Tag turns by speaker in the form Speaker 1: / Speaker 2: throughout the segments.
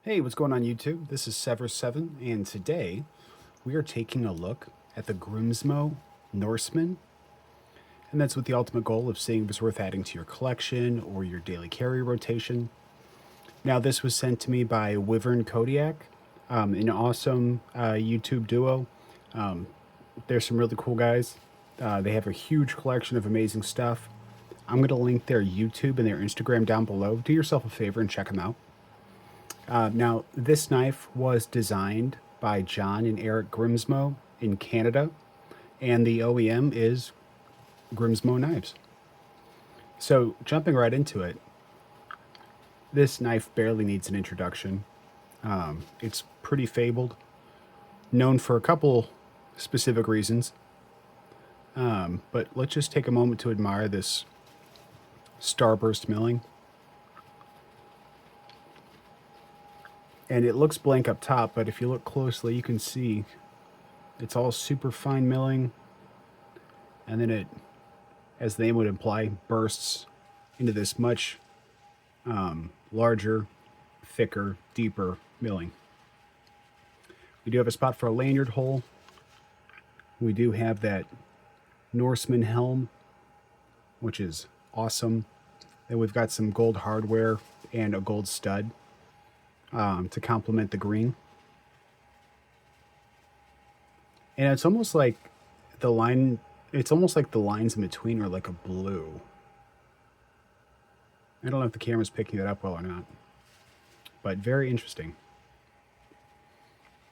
Speaker 1: Hey, what's going on YouTube? This is Sever7, and today we are taking a look at the Grimsmo Norseman, and that's with the ultimate goal of seeing if it's worth adding to your collection or your daily carry rotation. Now, this was sent to me by Wyvern Kodiak, an awesome YouTube duo. They're some really cool guys. They have a huge collection of amazing stuff. I'm going to link their YouTube and their Instagram down below. Do yourself a favor and check them out. Now, this knife was designed by John and Eric Grimsmo in Canada, and the OEM is Grimsmo Knives. So, jumping right into it, this knife barely needs an introduction. It's pretty fabled, known for a couple specific reasons. But let's just take a moment to admire this starburst milling. And it looks blank up top, but if you look closely, you can see it's all super fine milling. And then it, as the name would imply, bursts into this much larger, thicker, deeper milling. We do have a spot for a lanyard hole. We do have that Norseman helm, which is awesome. And we've got some gold hardware and a gold stud to complement the green. And it's almost like the line, it's almost like the lines in between are like a blue. I don't know if the camera's picking it up well or not, but very interesting.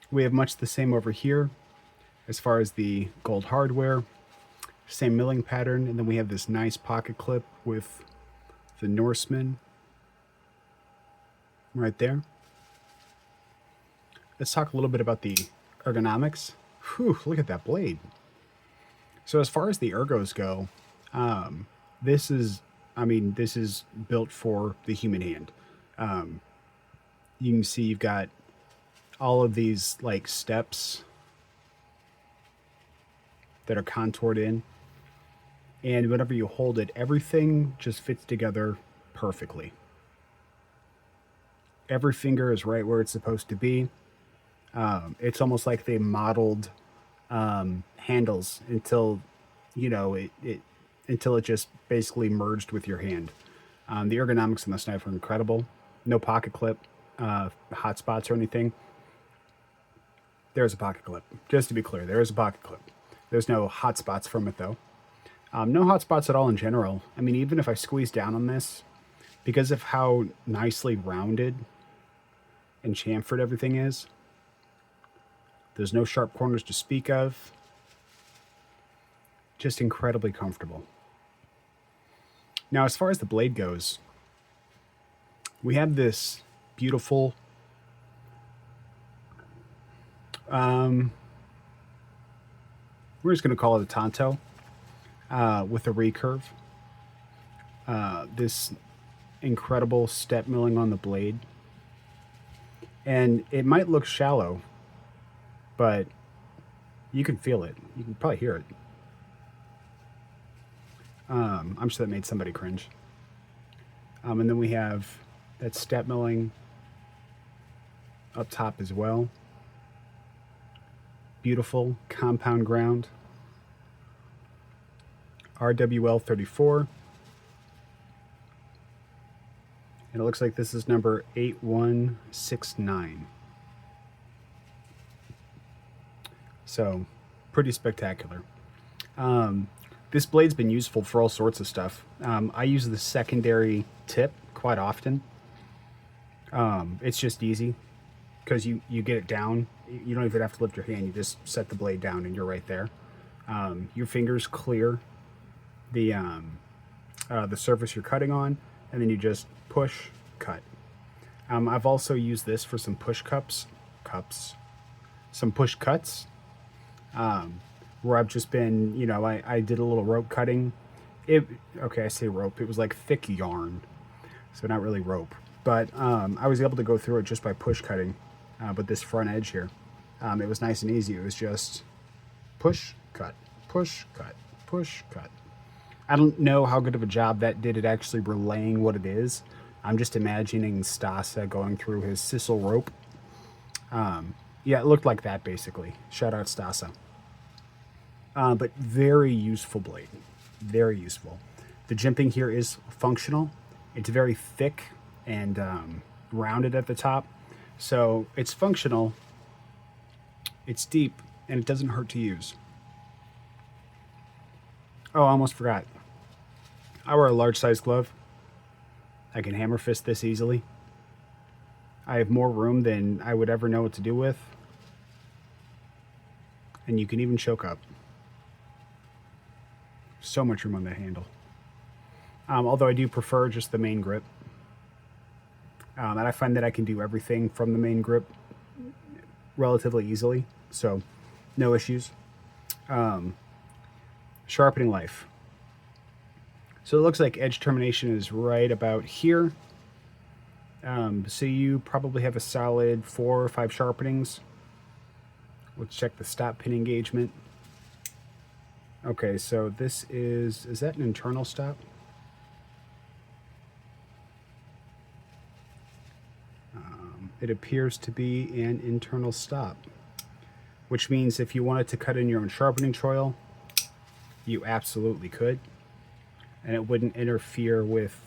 Speaker 1: We have much the same over here as far as the gold hardware, same milling pattern, and then we have this nice pocket clip with the Norseman right there. Let's talk a little bit about the ergonomics. Whew, look at that blade. So as far as the ergos go, this is built for the human hand. You can see you've got all of these like steps that are contoured in. And whenever you hold it, everything just fits together perfectly. Every finger is right where it's supposed to be. It's almost like they modeled handles until, until it just basically merged with your hand. The ergonomics on this knife are incredible. No pocket clip, hot spots or anything. There's a pocket clip. Just to be clear, there is a pocket clip. There's no hot spots from it though. No hot spots at all in general. I mean, even if I squeeze down on this, because of how nicely rounded and chamfered everything is, there's no sharp corners to speak of. Just incredibly comfortable. Now, as far as the blade goes, we have this beautiful we're just going to call it a Tonto with a recurve. This incredible step milling on the blade. And it might look shallow, but you can feel it. You can probably hear it. I'm sure that made somebody cringe. And then we have that step milling up top as well. Beautiful compound ground. RWL 34. And it looks like this is number 8169. So, pretty spectacular. This blade's been useful for all sorts of stuff. I use the secondary tip quite often. It's just easy because you get it down. You don't even have to lift your hand. You just set the blade down and you're right there. Your fingers clear the surface you're cutting on, and then you just push, cut. I've also used this for some push some push cuts, where I've just been, I did a little rope cutting. Okay, I say rope. It was like thick yarn, so not really rope. But I was able to go through it just by push cutting. But this front edge here, it was nice and easy. It was just push, cut, push, cut, push, cut. I don't know how good of a job that did at actually relaying what it is, I'm just imagining Stasa going through his sisal rope. Yeah, it looked like that basically. Shout out Stasa. But very useful blade. Very useful. The jimping here is functional. It's very thick and rounded at the top. So it's functional, it's deep, and it doesn't hurt to use. Oh, I almost forgot. I wear a large size glove. I can hammer fist this easily. I have more room than I would ever know what to do with. And you can even choke up. So much room on that handle. Although I do prefer just the main grip. And I find that I can do everything from the main grip relatively easily. So, no issues. Sharpening life. So it looks like edge termination is right about here. So you probably have a solid 4 or 5 sharpenings. Let's check the stop pin engagement. Okay, so this is that an internal stop? It appears to be an internal stop, which means if you wanted to cut in your own sharpening choil, you absolutely could, and it wouldn't interfere with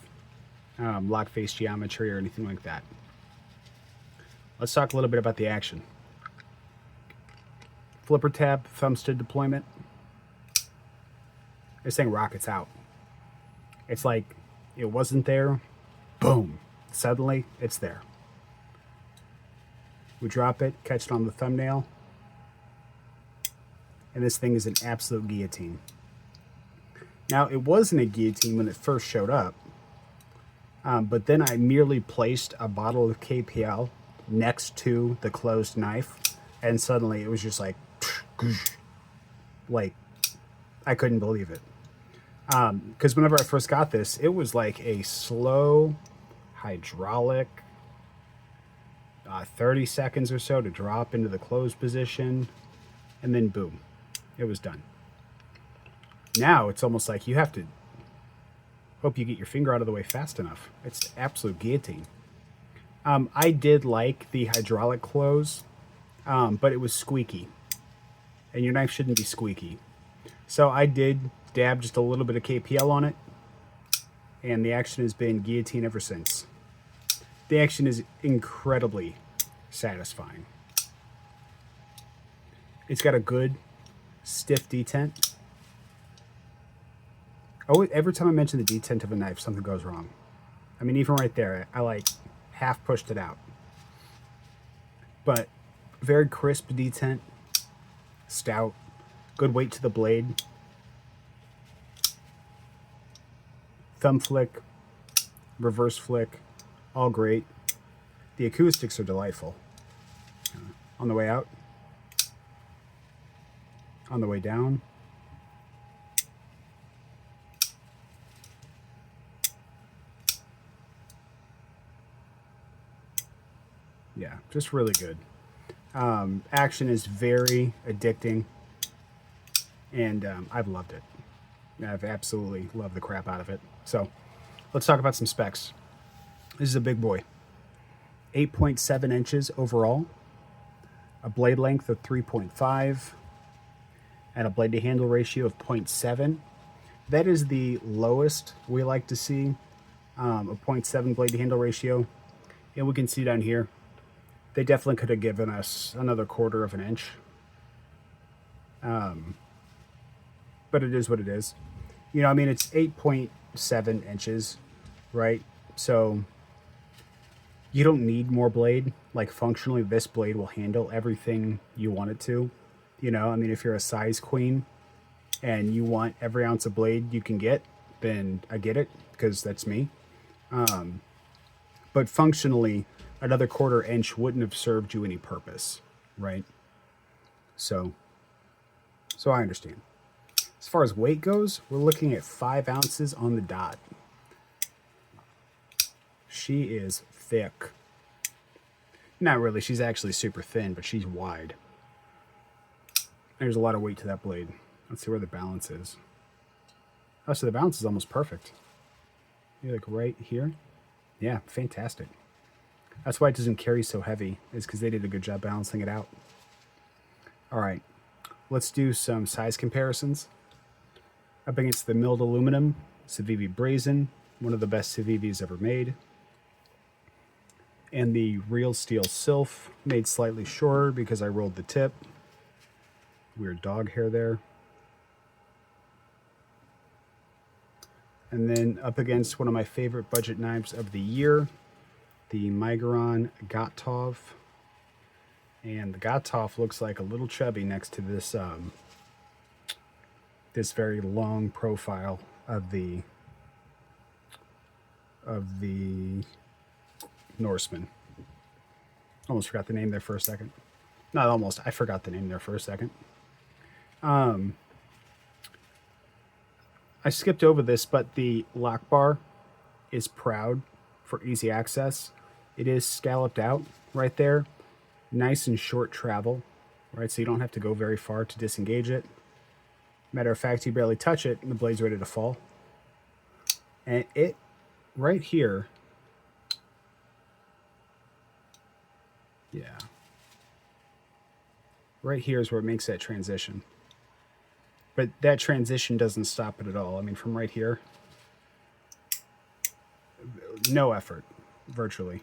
Speaker 1: lock face geometry or anything like that. Let's talk a little bit about the action. Flipper tab, thumbstick deployment. This thing rockets out. It's like it wasn't there, boom, suddenly it's there. We drop it, catch it on the thumbnail, and this thing is an absolute guillotine. Now, it wasn't a guillotine when it first showed up, but then I merely placed a bottle of KPL next to the closed knife, and suddenly it was just like I couldn't believe it. Because whenever I first got this, it was like a slow hydraulic 30 seconds or so to drop into the closed position, and then boom, it was done. Now it's almost like you have to hope you get your finger out of the way fast enough. It's absolute guillotine. I did like the hydraulic close, but it was squeaky, and your knife shouldn't be squeaky. So I did dab just a little bit of KPL on it, and the action has been guillotine ever since. The action is incredibly satisfying. It's got a good stiff detent. Oh, every time I mention the detent of a knife, something goes wrong. I mean, even right there, I like half pushed it out. But very crisp detent, stout, good weight to the blade. Thumb flick, reverse flick, all great. The acoustics are delightful. On the way out, on the way down. Yeah, just really good. Action is very addicting, and I've loved it. I've absolutely loved the crap out of it. So let's talk about some specs. This is a big boy. 8.7 inches overall, a blade length of 3.5, and a blade to handle ratio of 0.7. That is the lowest we like to see, a 0.7 blade to handle ratio. And we can see down here, they definitely could have given us another 1/4 of an inch. But it is what it is. You know, I mean, it's 8.7 inches, right? So you don't need more blade. Like, functionally, this blade will handle everything you want it to. You know, I mean, if you're a size queen and you want every ounce of blade you can get, then I get it, because that's me. But functionally, another 1/4 inch wouldn't have served you any purpose, right? So I understand. As far as weight goes, we're looking at 5 ounces on the dot. She is thick. Not really, she's actually super thin, but she's wide. There's a lot of weight to that blade. Let's see where the balance is. Oh, so the balance is almost perfect. You're like right here. Yeah, fantastic. That's why it doesn't carry so heavy, is because they did a good job balancing it out. All right, let's do some size comparisons. Up against the milled aluminum, Civivi Brazen, one of the best Civivis ever made. And the real steel Sylph, made slightly shorter because I rolled the tip. Weird dog hair there. And then up against one of my favorite budget knives of the year, the Migron Gotov. And the Gotov looks like a little chubby next to this this very long profile of the Norseman. Almost forgot the name there for a second. Not almost, I forgot the name there for a second. I skipped over this, but the lock bar is proud for easy access. It is scalloped out right there. Nice and short travel, right? So you don't have to go very far to disengage it. Matter of fact, you barely touch it and the blade's ready to fall. And it, right here, yeah. Right here is where it makes that transition. But that transition doesn't stop it at all. I mean, from right here, no effort, virtually.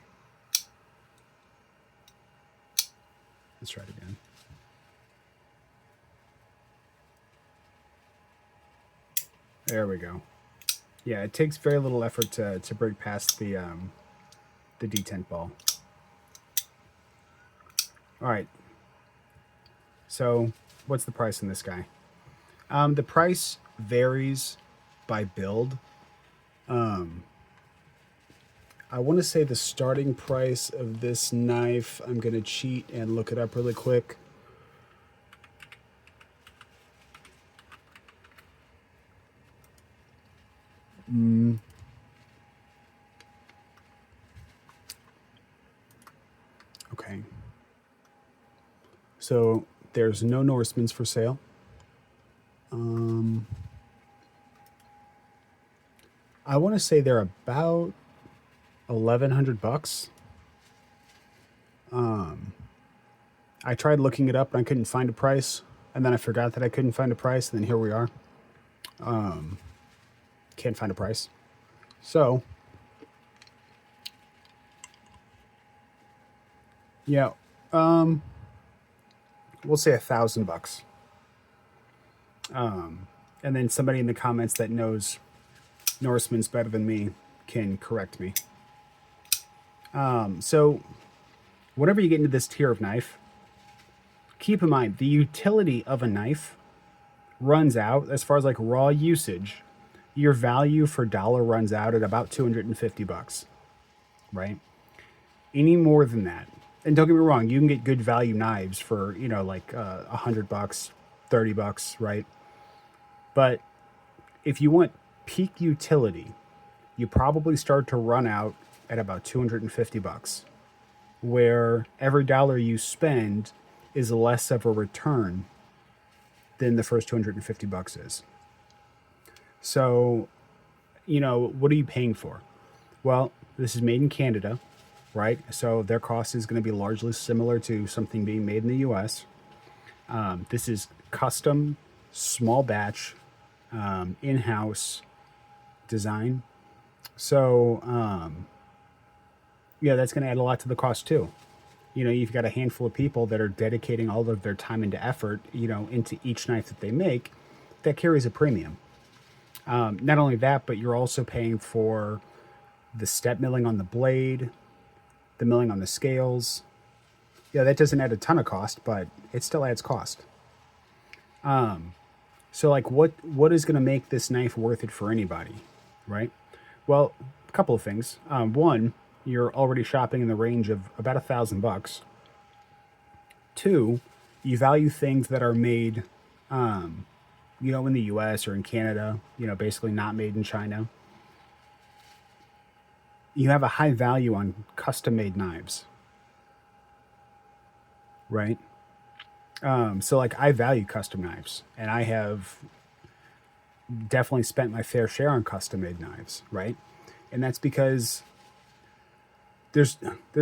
Speaker 1: Let's try it again. There we go. Yeah, it takes very little effort to break past the detent ball. All right. So, what's the price on this guy? The price varies by build. I want to say the starting price of this knife, I'm going to cheat and look it up really quick. Okay. So there's no Norsemans for sale. I want to say they're about $1,100. I tried looking it up and I couldn't find a price, and then I forgot that I couldn't find a price, and then here we are. Can't find a price. So, yeah, we'll say $1,000. And then somebody in the comments that knows Norseman's better than me can correct me. So, whenever you get into this tier of knife, keep in mind the utility of a knife runs out as far as like raw usage. Your value for dollar runs out at about $250, right? Any more than that, and don't get me wrong, you can get good value knives for like $100, $30, right? But if you want peak utility, you probably start to run out at about $250, where every dollar you spend is less of a return than the first $250 is. So, what are you paying for? Well, this is made in Canada, right? So their cost is going to be largely similar to something being made in the US. This is custom, small batch, in-house design. So, that's going to add a lot to the cost too. You've got a handful of people that are dedicating all of their time and effort, into each knife that they make. That carries a premium. Not only that, but you're also paying for the step milling on the blade, the milling on the scales. Yeah, that doesn't add a ton of cost, but it still adds cost. So like what is going to make this knife worth it for anybody, right? Well, a couple of things. One, you're already shopping in the range of about $1,000. Two, you value things that are made, in the US or in Canada, basically not made in China. You have a high value on custom made knives, right? So like I value custom knives, and I have definitely spent my fair share on custom made knives, right? And that's because there's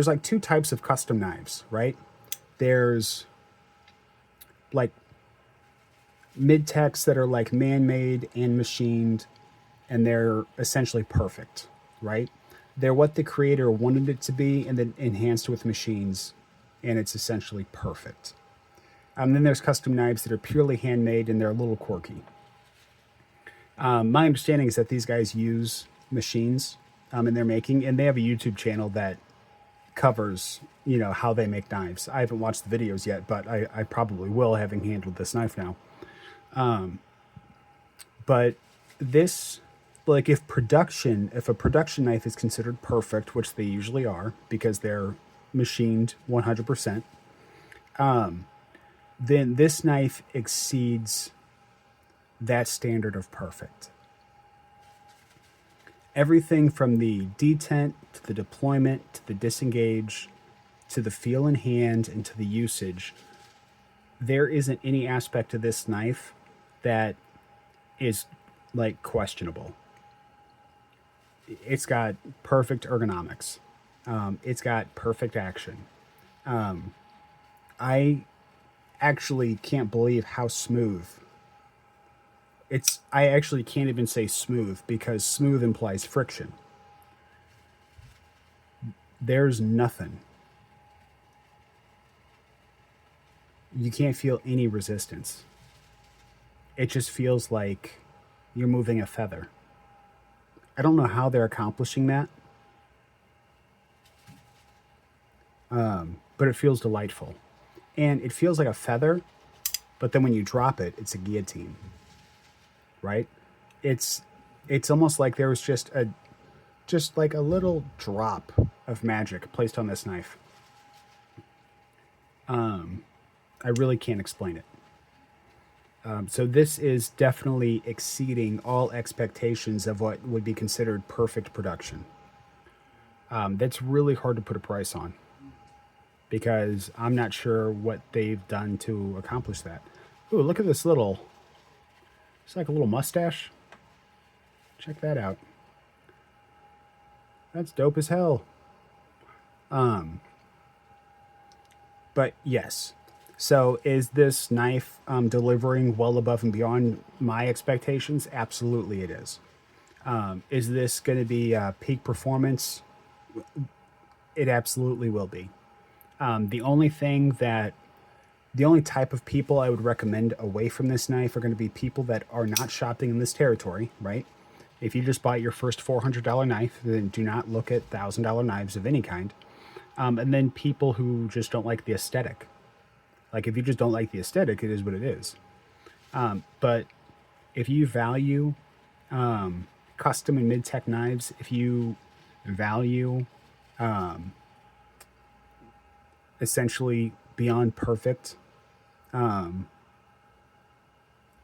Speaker 1: like two types of custom knives, right? There's like mid-techs that are like man-made and machined, and they're essentially perfect, right? They're what the creator wanted it to be and then enhanced with machines, and it's essentially perfect. Then there's custom knives that are purely handmade and they're a little quirky. My understanding is that these guys use machines in their making, and they have a YouTube channel that covers, how they make knives. I haven't watched the videos yet, but I probably will, having handled this knife now. But this, like, if a production knife is considered perfect, which they usually are because they're machined 100%, then this knife exceeds that standard of perfect. Everything from the detent to the deployment to the disengage to the feel in hand and to the usage, there isn't any aspect of this knife that is like questionable. It's got perfect ergonomics. It's got perfect action. I actually can't believe how smooth. I actually can't even say smooth because smooth implies friction. There's nothing. You can't feel any resistance. It just feels like you're moving a feather. I don't know how they're accomplishing that, but it feels delightful. And it feels like a feather, but then when you drop it, it's a guillotine, right? It's almost like there was just like a little drop of magic placed on this knife. I really can't explain it. So this is definitely exceeding all expectations of what would be considered perfect production. That's really hard to put a price on because I'm not sure what they've done to accomplish that. Ooh, look at this it's like a little mustache. Check that out. That's dope as hell. But yes. So is this knife delivering well above and beyond my expectations? Absolutely it is. Is this going to be peak performance? It absolutely will be. The only type of people I would recommend away from this knife are going to be people that are not shopping in this territory, right? If you just bought your first $400 knife, then do not look at $1,000 knives of any kind. And then people who just don't like the aesthetic. Like, if you just don't like the aesthetic, it is what it is. But if you value custom and mid-tech knives, if you value essentially beyond perfect in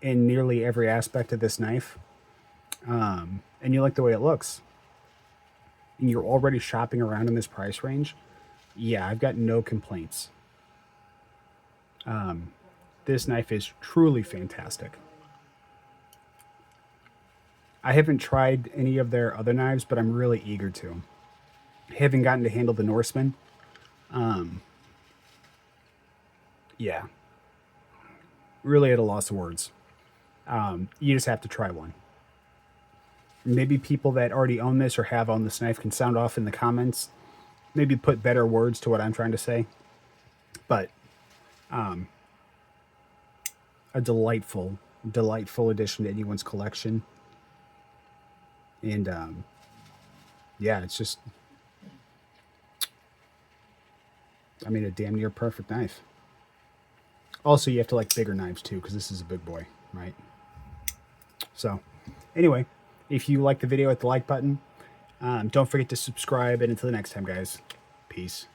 Speaker 1: nearly every aspect of this knife, and you like the way it looks, and you're already shopping around in this price range, yeah, I've got no complaints. This knife is truly fantastic. I haven't tried any of their other knives, but I'm really eager to. I haven't gotten to handle the Norseman. Yeah. Really at a loss of words. You just have to try one. Maybe people that already own this or have owned this knife can sound off in the comments. Maybe put better words to what I'm trying to say. But a delightful addition to anyone's collection. And yeah, it's just, I mean, a damn near perfect knife. Also, you have to like bigger knives too, because this is a big boy, right? So anyway, if you like the video, hit the like button. Don't forget to subscribe, and until the next time, guys, peace.